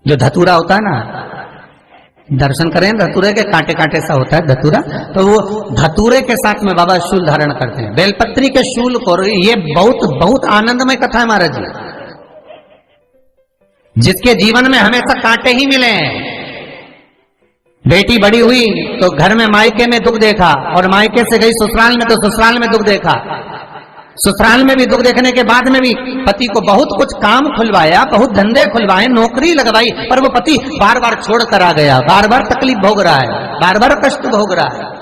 जो धतूरा होता है ना, दर्शन करें धतूरे के, कांटे कांटे सा होता है धतूरा, तो वो धतूरे के साथ में बाबा शूल धारण करते हैं, बेलपत्री के शूल को। ये बहुत बहुत आनंदमय कथा है महाराज जी। जिसके जीवन में हमेशा कांटे ही मिले हैं। बेटी बड़ी हुई तो घर में मायके में दुख देखा, और मायके से गई ससुराल में तो ससुराल में दुख देखा। ससुराल में भी दुख देखने के बाद में भी पति को बहुत कुछ काम खुलवाया, बहुत धंधे खुलवाए, नौकरी लगवाई, पर वो पति बार बार छोड़ कर आ गया, बार बार तकलीफ भोग रहा है, बार बार कष्ट भोग रहा है।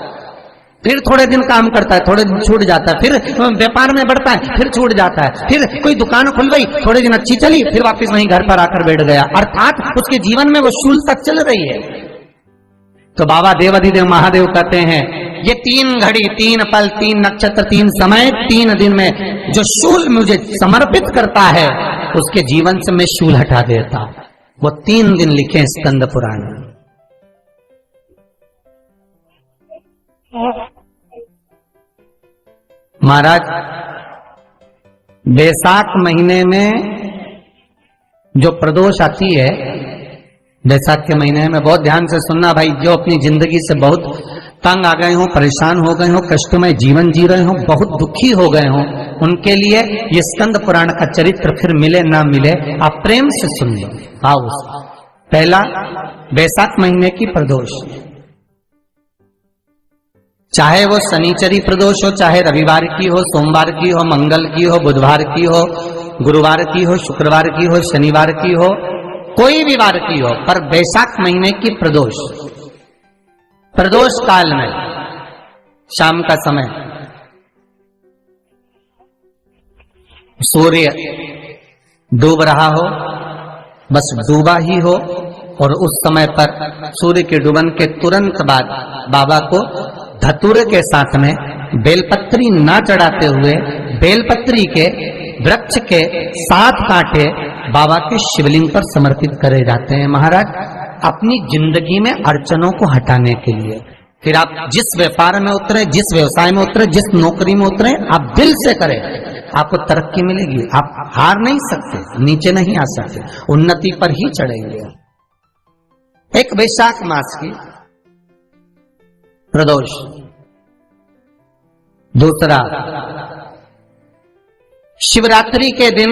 फिर थोड़े दिन काम करता है, थोड़े दिन छूट जाता है, फिर व्यापार में बढ़ता है, फिर छूट जाता है, फिर कोई दुकान खुल गई, थोड़े दिन अच्छी चली, फिर वापस वहीं घर पर आकर बैठ गया। अर्थात उसके जीवन में वो शूलता चल रही है। तो बाबा देवाधिदेव महादेव कहते हैं, ये 3 घड़ी 3 पल 3 नक्षत्र 3 समय 3 दिन में जो शूल मुझे समर्पित करता है, उसके जीवन से मैं शूल हटा देता। वो 3 दिन लिखे स्कंद पुराण। महाराज बैसाख महीने में जो प्रदोष आती है, बैसाख के महीने में बहुत ध्यान से सुनना भाई, जो अपनी जिंदगी से बहुत तंग आ गए हो, परेशान हो गए हो, कष्टमय जीवन जी रहे हो, बहुत दुखी हो गए हो, उनके लिए ये स्कंद पुराण का चरित्र फिर मिले ना मिले, आप प्रेम से सुन लो। आओ, पहला बैसाख महीने की प्रदोष, चाहे वो शनिचरी प्रदोष हो, चाहे रविवार की हो, सोमवार की हो, मंगल की हो, बुधवार की हो, गुरुवार की हो, शुक्रवार की हो, शनिवार की हो, कोई भी वार की हो, पर बैसाख महीने की प्रदोष, प्रदोष काल में शाम का समय सूर्य डूब रहा हो, बस डूबा ही हो, और उस समय पर सूर्य के डूबन के तुरंत बाद बाबा को धतूरे के साथ में बेलपत्री ना चढ़ाते हुए बेलपत्री के वृक्ष के 7 कांटे बाबा के शिवलिंग पर समर्पित करे जाते हैं महाराज, अपनी जिंदगी में अड़चनों को हटाने के लिए। फिर आप जिस व्यापार में उतरे, जिस व्यवसाय में उतरे, जिस नौकरी में उतरे, आप दिल से करें, आपको तरक्की मिलेगी। आप हार नहीं सकते, नीचे नहीं आ सकते, उन्नति पर ही चढ़ेंगे। एक वैशाख मास की प्रदोष, दूसरा शिवरात्रि के दिन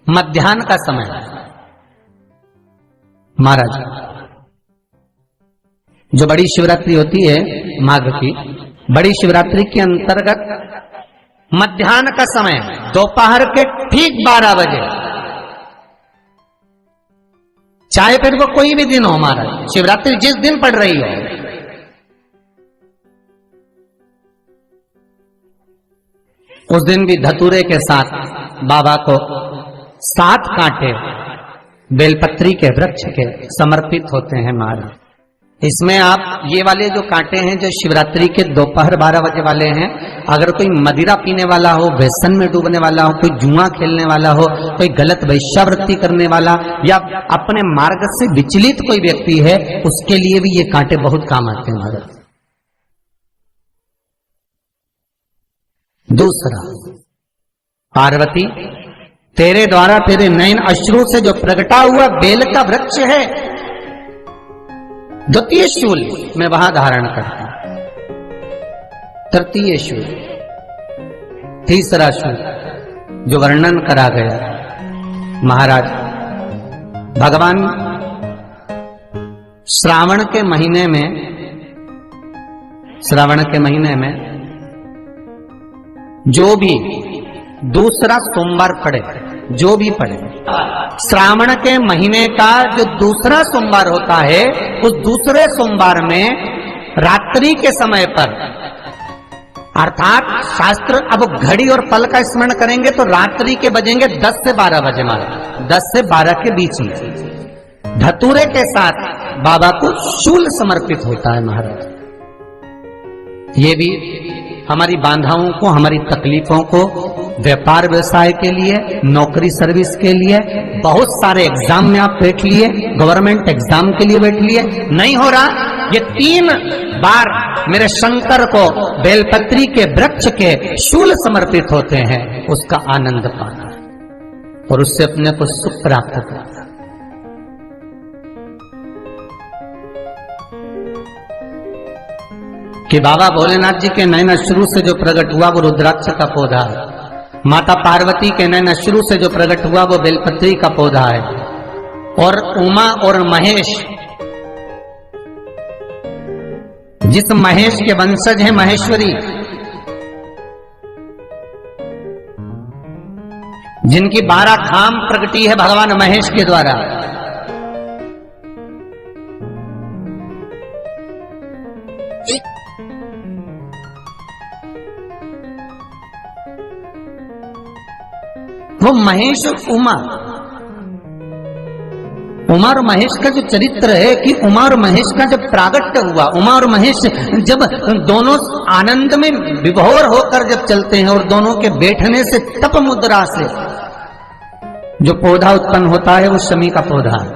मध्याह्न का समय। महाराज जो बड़ी शिवरात्रि होती है माघ की, बड़ी शिवरात्रि के अंतर्गत मध्याह्न का समय, दोपहर के ठीक 12 बजे, चाहे फिर वो कोई भी दिन हो महाराज, शिवरात्रि जिस दिन पड़ रही हो, उस दिन भी धतूरे के साथ बाबा को 7 कांटे बेलपत्री के वृक्ष के समर्पित होते हैं महाराज। इसमें आप ये वाले जो कांटे हैं, जो शिवरात्रि के दोपहर 12 बजे वाले हैं, अगर कोई मदिरा पीने वाला हो, व्यसन में डूबने वाला हो, कोई जुआ खेलने वाला हो, कोई गलत वैश्यावृत्ति करने वाला, या अपने मार्ग से विचलित कोई व्यक्ति है, उसके लिए भी ये कांटे बहुत काम आते हैं महाराज। दूसरा, पार्वती तेरे द्वारा तेरे नयन अश्रु से जो प्रगटा हुआ बेल का वृक्ष है, द्वितीय शूल मैं वहां धारण करता हूं, तृतीय शूल, तीसरा शूल जो वर्णन करा गया महाराज। भगवान श्रावण के महीने में जो भी दूसरा सोमवार पड़े, जो भी पड़े, श्रावण के महीने का जो दूसरा सोमवार होता है, उस दूसरे सोमवार में रात्रि के समय पर, अर्थात शास्त्र अब घड़ी और पल का स्मरण करेंगे तो रात्रि के बजेंगे 10 से 12 बजे महाराज, 10 से 12 के बीच में धतूरे के साथ बाबा को शूल समर्पित होता है महाराज। ये भी हमारी बाधाओं को, हमारी तकलीफों को, व्यापार व्यवसाय के लिए, नौकरी सर्विस के लिए, बहुत सारे एग्जाम में आप बैठ लिए, गवर्नमेंट एग्जाम के लिए बैठ लिए, नहीं हो रहा, ये 3 बार मेरे शंकर को बेलपत्री के वृक्ष के शूल समर्पित होते हैं, उसका आनंद पाना और उससे अपने को सुख प्राप्त करना। कि बाबा भोलेनाथ जी के नैना शुरू से जो प्रकट हुआ वो रुद्राक्ष का पौधा है, माता पार्वती के नैना शुरू से जो प्रकट हुआ वो बेलपत्री का पौधा है, और उमा और महेश, जिस महेश के वंशज है महेश्वरी, जिनकी 12 धाम प्रगटी है भगवान महेश के द्वारा, वो महेश और उमा और महेश का जो चरित्र है कि उमा और महेश का जब प्रागट्य हुआ, उमा और महेश जब दोनों आनंद में विभोर होकर जब चलते हैं और दोनों के बैठने से तप मुद्रा से जो पौधा उत्पन्न होता है वो शमी का पौधा है।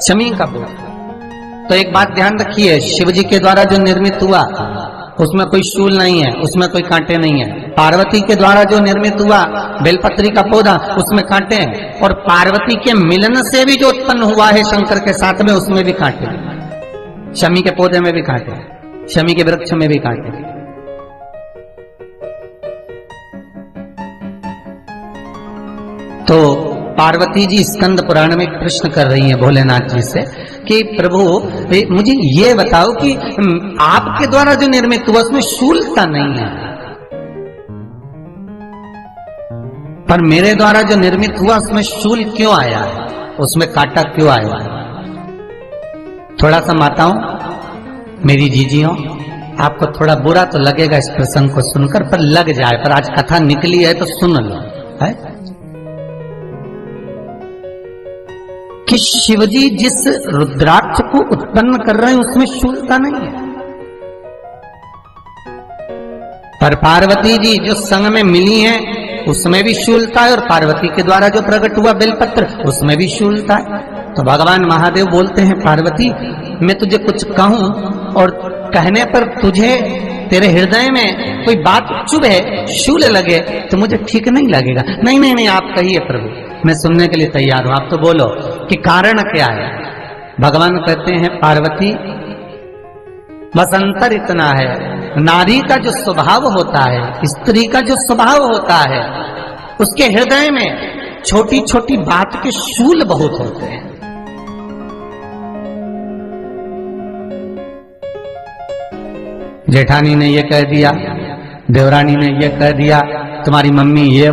शमी का पौधा। तो एक बात ध्यान रखिए, शिव जी के द्वारा जो निर्मित हुआ उसमें कोई शूल नहीं है, उसमें कोई कांटे नहीं है। पार्वती के द्वारा जो निर्मित हुआ बेलपत्री का पौधा, उसमें कांटे हैं, और पार्वती के मिलन से भी जो उत्पन्न हुआ है शंकर के साथ में, उसमें भी कांटे, शमी के पौधे में भी कांटे, शमी के वृक्ष में भी कांटे। तो पार्वती जी स्कंद पुराण में प्रश्न कर रही हैं भोलेनाथ जी से कि प्रभु मुझे ये बताओ कि आपके द्वारा जो निर्मित हुआ उसमें शूलता नहीं है, पर मेरे द्वारा जो निर्मित हुआ उसमें शूल क्यों आया है, उसमें कांटा क्यों आया है? थोड़ा सा माताओं, मेरी जीजियों, आपको थोड़ा बुरा तो लगेगा इस प्रसंग को सुनकर, पर लग जाए, पर आज कथा निकली है तो सुन लो है कि शिवजी जिस रुद्राक्ष को उत्पन्न कर रहे हैं उसमें शूलता नहीं है, पर पार्वती जी जो संग में मिली हैं उसमें भी शूलता है, और पार्वती के द्वारा जो प्रकट हुआ बेलपत्र उसमें भी शूलता है। तो भगवान महादेव बोलते हैं पार्वती, मैं तुझे कुछ कहूं और कहने पर तुझे तेरे हृदय में कोई बात चुभे, शूल लगे तो मुझे ठीक नहीं लगेगा। नहीं नहीं नहीं, आप कहिए प्रभु, मैं सुनने के लिए तैयार हूं, आप तो बोलो कि कारण क्या है। भगवान कहते हैं पार्वती, बस अंतर इतना है, नारी का जो स्वभाव होता है, स्त्री का जो स्वभाव होता है, उसके हृदय में छोटी छोटी बात के शूल बहुत होते हैं। जेठानी ने ये कह दिया, देवरानी ने ये कह दिया, तुम्हारी मम्मी ये